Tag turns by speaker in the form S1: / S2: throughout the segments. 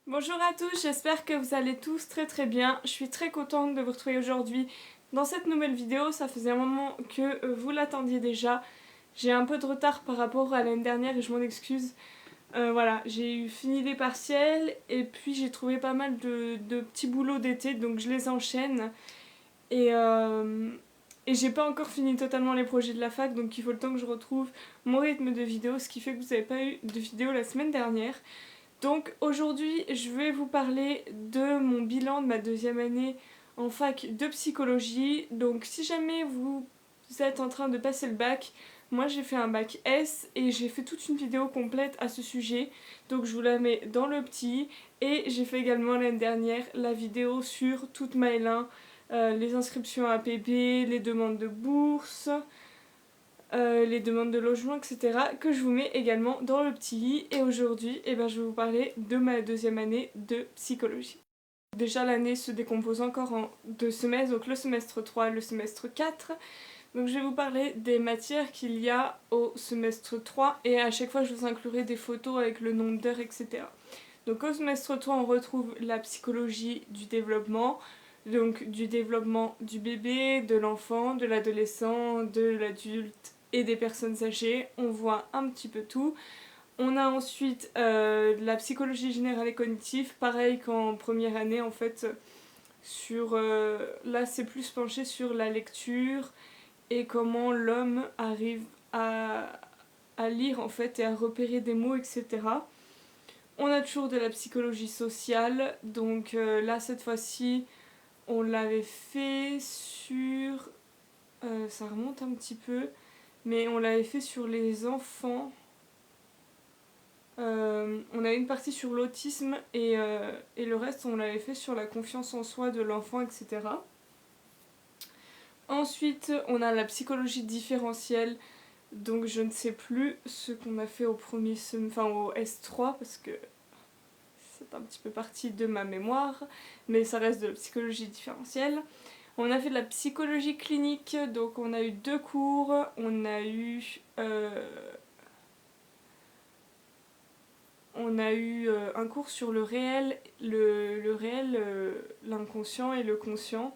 S1: Bonjour à tous, j'espère que vous allez tous très bien. Je suis très contente de vous retrouver aujourd'hui dans cette nouvelle vidéo. Ça faisait un moment que vous l'attendiez déjà. J'ai un peu de retard par rapport à l'année dernière et je m'en excuse. Voilà, j'ai eu fini les partiels et puis j'ai trouvé pas mal de petits boulots d'été, donc je les enchaîne. Et, euh, et j'ai pas encore fini totalement les projets de la fac, donc il faut le temps que je retrouve mon rythme de vidéo, ce qui fait que vous n'avez pas eu de vidéo la semaine dernière. Donc aujourd'hui, je vais vous parler de mon bilan de ma deuxième année en fac de psychologie. Donc si jamais vous êtes en train de passer le bac, moi j'ai fait un bac S et j'ai fait toute une vidéo complète à ce sujet. Donc je vous la mets dans le petit. Et j'ai fait également l'année dernière la vidéo sur toute ma L1, les inscriptions à APB, les demandes de bourse, les demandes de logement, etc. que je vous mets également dans le petit lit. Et aujourd'hui, je vais vous parler de ma deuxième année de psychologie. Déjà l'année se décompose encore en deux semestres, donc le semestre 3 et le semestre 4. Donc je vais vous parler des matières qu'il y a au semestre 3 et à chaque fois je vous inclurai des photos avec le nombre d'heures, etc. Donc au semestre 3 on retrouve la psychologie du développement, donc du développement du bébé, de l'enfant, de l'adolescent, de l'adulte et des personnes âgées. On voit un petit peu tout. On a ensuite la psychologie générale et cognitive, pareil qu'en première année en fait. Là c'est plus penché sur la lecture et comment l'homme arrive à lire en fait et à repérer des mots, etc. On a toujours de la psychologie sociale, donc là cette fois-ci on l'avait fait sur... ça remonte un petit peu, mais on l'avait fait sur les enfants. On a une partie sur l'autisme et le reste on l'avait fait sur la confiance en soi de l'enfant, etc. Ensuite on a la psychologie différentielle, donc je ne sais plus ce qu'on a fait au au S3 parce que c'est un petit peu partie de ma mémoire, mais ça reste de la psychologie différentielle. On a fait de la psychologie clinique, donc on a eu deux cours, on a eu un cours sur le réel, l'inconscient et le conscient.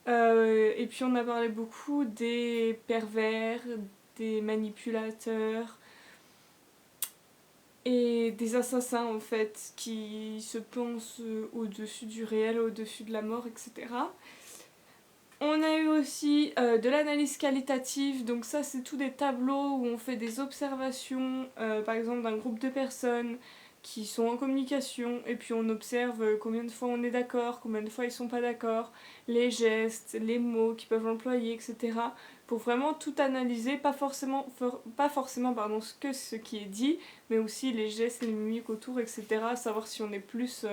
S1: Et puis on a parlé beaucoup des pervers, des manipulateurs et des assassins en fait qui se pensent au-dessus du réel, au-dessus de la mort, etc. On a eu aussi de l'analyse qualitative, donc ça c'est tous des tableaux où on fait des observations, par exemple d'un groupe de personnes qui sont en communication, et puis on observe combien de fois on est d'accord, combien de fois ils sont pas d'accord, les gestes, les mots qu'ils peuvent employer, etc. Pour vraiment tout analyser, pas forcément ce qui est dit, mais aussi les gestes, les mimiques autour, etc. Savoir si on est plus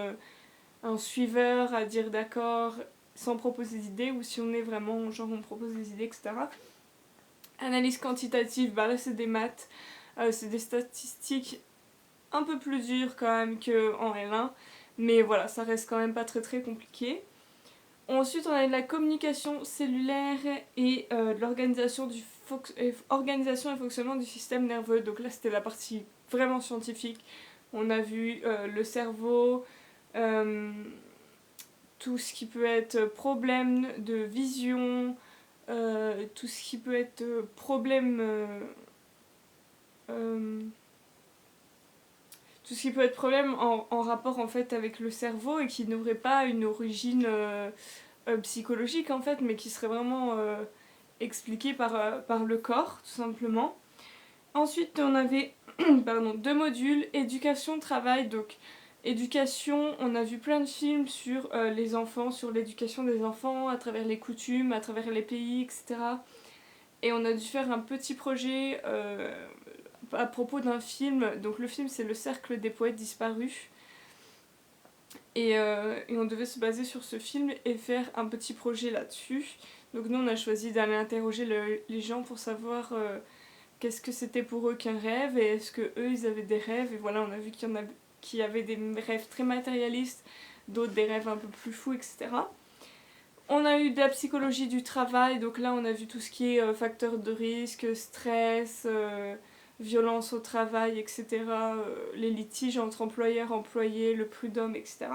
S1: un suiveur à dire d'accord sans proposer d'idées, ou si on est vraiment genre on propose des idées, etc. Analyse quantitative, là c'est des maths, c'est des statistiques un peu plus dures quand même qu'en L1, mais voilà, ça reste quand même pas très compliqué. Ensuite on a de la communication cellulaire et de l'organisation organisation et fonctionnement du système nerveux, donc là c'était la partie vraiment scientifique. On a vu le cerveau, tout ce qui peut être problème de vision, tout ce qui peut être problème... tout ce qui peut être problème en rapport en fait avec le cerveau et qui n'aurait pas une origine psychologique en fait, mais qui serait vraiment expliqué par le corps tout simplement. Ensuite on avait deux modules, éducation, travail, donc éducation, on a vu plein de films sur les enfants, sur l'éducation des enfants, à travers les coutumes, à travers les pays, etc. Et on a dû faire un petit projet à propos d'un film, donc le film c'est Le Cercle des Poètes Disparus. Et on devait se baser sur ce film et faire un petit projet là-dessus. Donc nous on a choisi d'aller interroger les gens pour savoir qu'est-ce que c'était pour eux qu'un rêve, et est-ce que eux ils avaient des rêves. Et voilà, on a vu qu'il y en a qui avaient des rêves très matérialistes, d'autres des rêves un peu plus fous, etc. On a eu de la psychologie du travail, donc là on a vu tout ce qui est facteurs de risque, stress, violence au travail, etc. Les litiges entre employeurs, employés, le prud'homme, etc.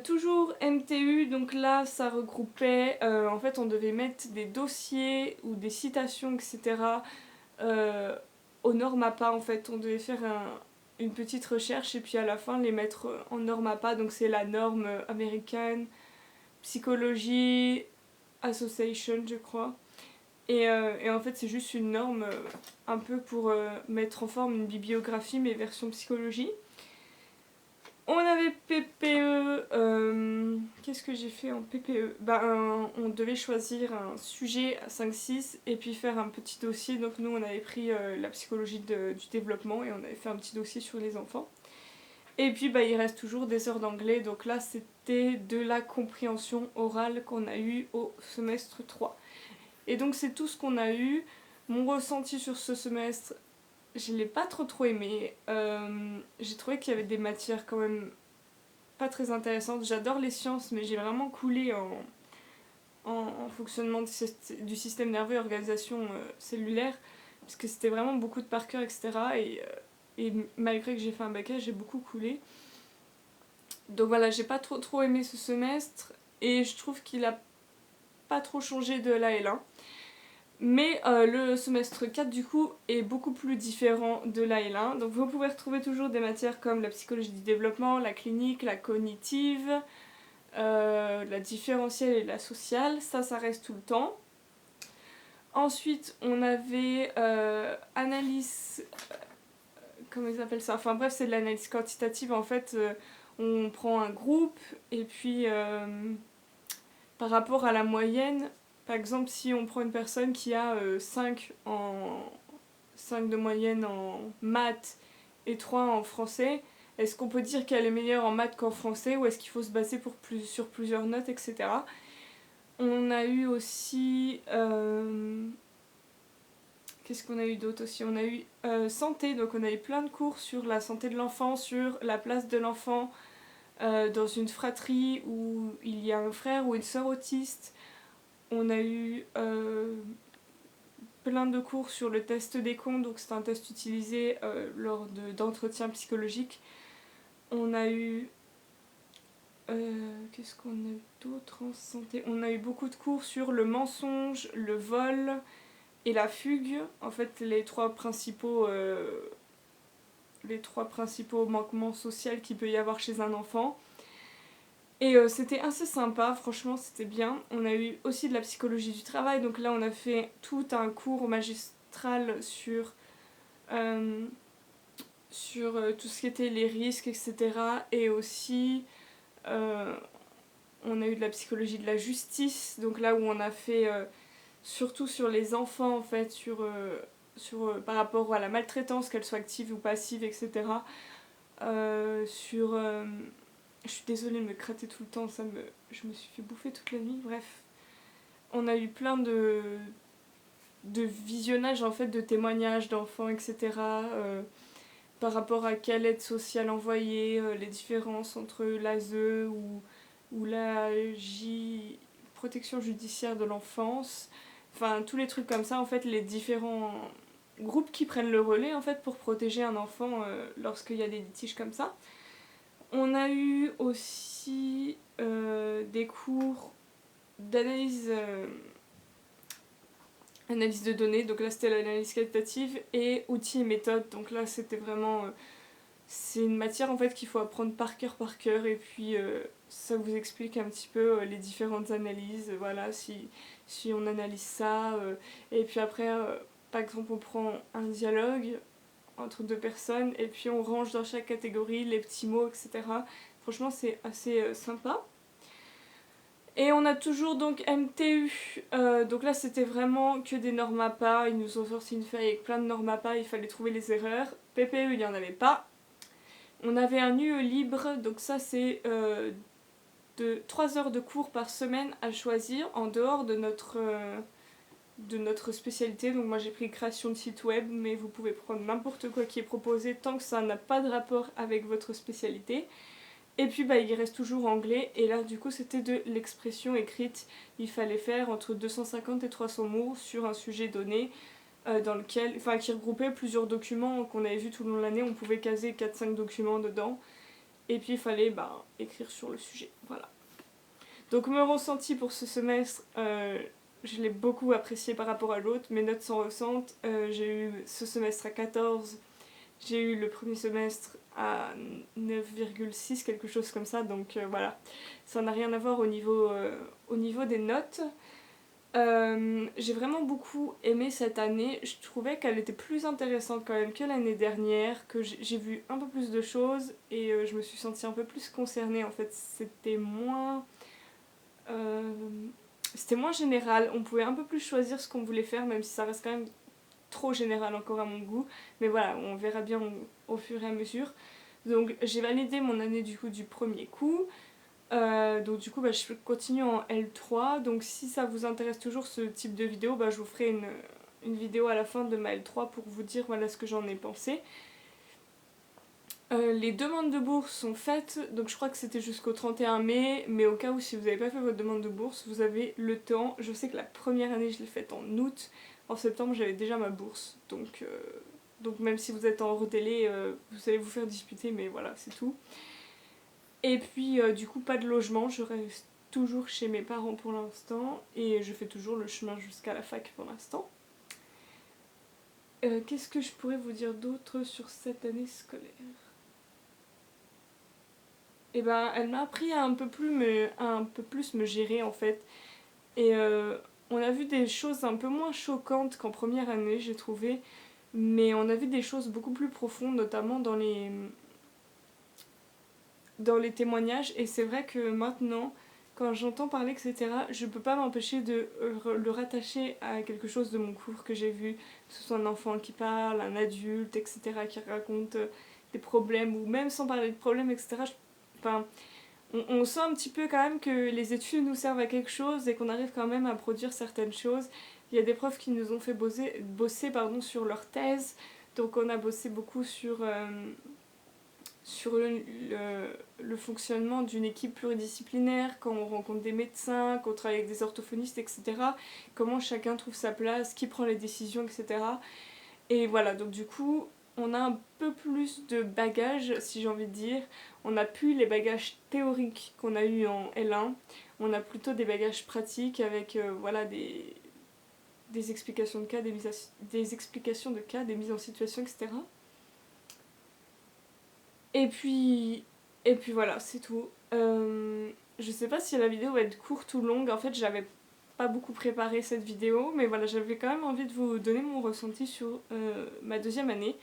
S1: Toujours MTU, donc là ça regroupait, en fait on devait mettre des dossiers ou des citations, etc. Aux normes APA, en fait on devait faire une petite recherche et puis à la fin les mettre en norme APA, donc c'est la norme américaine, Psychology Association je crois. Et en fait c'est juste une norme un peu pour mettre en forme une bibliographie mais version psychologie. On avait PPE, qu'est-ce que j'ai fait en PPE? On devait choisir un sujet à 5-6 et puis faire un petit dossier. Donc nous on avait pris la psychologie du développement et on avait fait un petit dossier sur les enfants. Et puis il reste toujours des heures d'anglais, donc là c'était de la compréhension orale qu'on a eu au semestre 3. Et donc c'est tout ce qu'on a eu. Mon ressenti sur ce semestre, je l'ai pas trop aimé. J'ai trouvé qu'il y avait des matières quand même pas très intéressantes. J'adore les sciences, mais j'ai vraiment coulé en fonctionnement du système nerveux et organisation cellulaire, parce que c'était vraiment beaucoup de par cœur, etc. Et malgré que j'ai fait un bac S, j'ai beaucoup coulé. Donc voilà, j'ai pas trop aimé ce semestre, et je trouve qu'il a pas trop changé de la L1. Mais le semestre 4 du coup est beaucoup plus différent de la L1. Donc vous pouvez retrouver toujours des matières comme la psychologie du développement, la clinique, la cognitive, la différentielle et la sociale. Ça reste tout le temps. Ensuite on avait analyse... comment ils appellent ça? Enfin bref, c'est de l'analyse quantitative. En fait on prend un groupe et puis par rapport à la moyenne... Par exemple, si on prend une personne qui a 5 de moyenne en maths et 3 en français, est-ce qu'on peut dire qu'elle est meilleure en maths qu'en français, ou est-ce qu'il faut se baser sur plusieurs notes, etc. On a eu aussi... qu'est-ce qu'on a eu d'autre aussi? On a eu santé, donc on a eu plein de cours sur la santé de l'enfant, sur la place de l'enfant dans une fratrie où il y a un frère ou une sœur autiste. On a eu plein de cours sur le test des comptes, donc c'est un test utilisé lors d'entretiens psychologiques. On a eu... qu'est-ce qu'on a eu d'autre en santé? On a eu beaucoup de cours sur le mensonge, le vol et la fugue. En fait, les trois principaux manquements sociaux qu'il peut y avoir chez un enfant. Et c'était assez sympa, franchement c'était bien. On a eu aussi de la psychologie du travail, donc là on a fait tout un cours magistral sur tout ce qui était les risques, etc. Et aussi on a eu de la psychologie de la justice, donc là où on a fait surtout sur les enfants en fait, par rapport à la maltraitance, qu'elle soit active ou passive, etc. Je suis désolée de me gratter tout le temps, je me suis fait bouffer toute la nuit, bref. On a eu plein de visionnages en fait, de témoignages d'enfants, etc. Par rapport à quelle aide sociale envoyer, les différences entre l'ASE ou la protection judiciaire de l'enfance. Enfin, tous les trucs comme ça, en fait, les différents groupes qui prennent le relais en fait, pour protéger un enfant lorsqu'il y a des litiges comme ça. On a eu aussi des cours d'analyse analyse de données, donc là c'était l'analyse qualitative, et outils et méthodes, donc là c'était vraiment... c'est une matière en fait qu'il faut apprendre par cœur, et puis ça vous explique un petit peu les différentes analyses, voilà, si on analyse ça, et puis après, par exemple on prend un dialogue entre deux personnes, et puis on range dans chaque catégorie les petits mots, etc. Franchement, c'est assez sympa. Et on a toujours donc MTU, donc là c'était vraiment que des normes APA, ils nous ont sorti une feuille avec plein de normes APA, il fallait trouver les erreurs. PPE, il n'y en avait pas. On avait un UE libre, donc ça c'est 3 heures de cours par semaine à choisir en dehors de notre spécialité. Donc moi j'ai pris création de site web, mais vous pouvez prendre n'importe quoi qui est proposé tant que ça n'a pas de rapport avec votre spécialité. Et puis bah il reste toujours anglais, et là du coup c'était de l'expression écrite. Il fallait faire entre 250 et 300 mots sur un sujet donné, dans lequel, enfin qui regroupait plusieurs documents qu'on avait vus tout le long de l'année. On pouvait caser 4-5 documents dedans, et puis il fallait bah, écrire sur le sujet, voilà. Donc mon ressenti pour ce semestre, je l'ai beaucoup apprécié par rapport à l'autre. Mes notes s'en ressentent. J'ai eu ce semestre à 14, j'ai eu le premier semestre à 9,6, quelque chose comme ça, donc voilà. Ça n'a rien à voir au niveau des notes. J'ai vraiment beaucoup aimé cette année. Je trouvais qu'elle était plus intéressante quand même que l'année dernière, que j'ai vu un peu plus de choses, et je me suis sentie un peu plus concernée en fait. Euh, C'était moins général, on pouvait un peu plus choisir ce qu'on voulait faire, même si ça reste quand même trop général encore à mon goût. Mais voilà, on verra bien au fur et à mesure. Donc j'ai validé mon année du coup du premier coup. Donc du coup bah, je continue en L3. Donc si ça vous intéresse toujours ce type de vidéo, bah, je vous ferai une vidéo à la fin de ma L3 pour vous dire voilà ce que j'en ai pensé. Les demandes de bourse sont faites, donc je crois que c'était jusqu'au 31 mai, mais au cas où si vous n'avez pas fait votre demande de bourse, vous avez le temps. Je sais que la première année je l'ai faite en août, en septembre j'avais déjà ma bourse, donc même si vous êtes en retélé, vous allez vous faire disputer, mais voilà, c'est tout. Et puis du coup pas de logement, je reste toujours chez mes parents pour l'instant, et je fais toujours le chemin jusqu'à la fac pour l'instant. Qu'est-ce que je pourrais vous dire d'autre sur cette année scolaire ? Et ben elle m'a appris à un peu plus me gérer en fait. Et on a vu des choses un peu moins choquantes qu'en première année, j'ai trouvé, mais on a vu des choses beaucoup plus profondes, notamment dans les témoignages. Et c'est vrai que maintenant, quand j'entends parler, etc., je peux pas m'empêcher de le rattacher à quelque chose de mon cours que j'ai vu, que ce soit un enfant qui parle, un adulte, etc., qui raconte des problèmes, ou même sans parler de problèmes, etc. Enfin, on sent un petit peu quand même que les études nous servent à quelque chose et qu'on arrive quand même à produire certaines choses. Il y a des profs qui nous ont fait bosser sur leur thèse, donc on a bossé beaucoup sur le fonctionnement d'une équipe pluridisciplinaire, quand on rencontre des médecins, quand on travaille avec des orthophonistes, etc. Comment chacun trouve sa place, qui prend les décisions, etc. Et voilà, donc du coup, on a un peu plus de bagages, si j'ai envie de dire. On n'a plus les bagages théoriques qu'on a eu en L1. On a plutôt des bagages pratiques avec voilà, des explications de cas, des explications de cas, des mises en situation, etc. Et puis, voilà, c'est tout. Je sais pas si la vidéo va être courte ou longue. En fait, j'avais pas beaucoup préparé cette vidéo, mais voilà, j'avais quand même envie de vous donner mon ressenti sur ma deuxième année.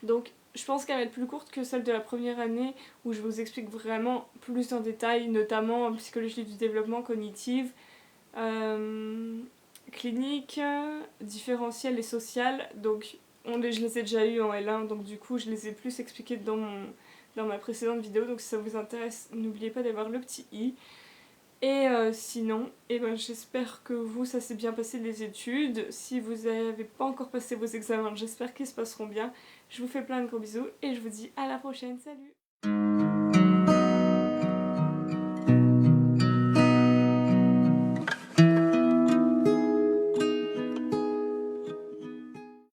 S1: Donc, je pense qu'elle va être plus courte que celle de la première année, où je vous explique vraiment plus en détail, notamment en psychologie du développement cognitive, clinique, différentielle et sociale. Donc, je les ai déjà eu en L1, donc du coup, je les ai plus expliqués dans ma précédente vidéo. Donc, si ça vous intéresse, n'oubliez pas d'avoir le petit i. Et sinon, j'espère que vous, ça s'est bien passé les études. Si vous n'avez pas encore passé vos examens, j'espère qu'ils se passeront bien. Je vous fais plein de gros bisous et je vous dis à la prochaine. Salut!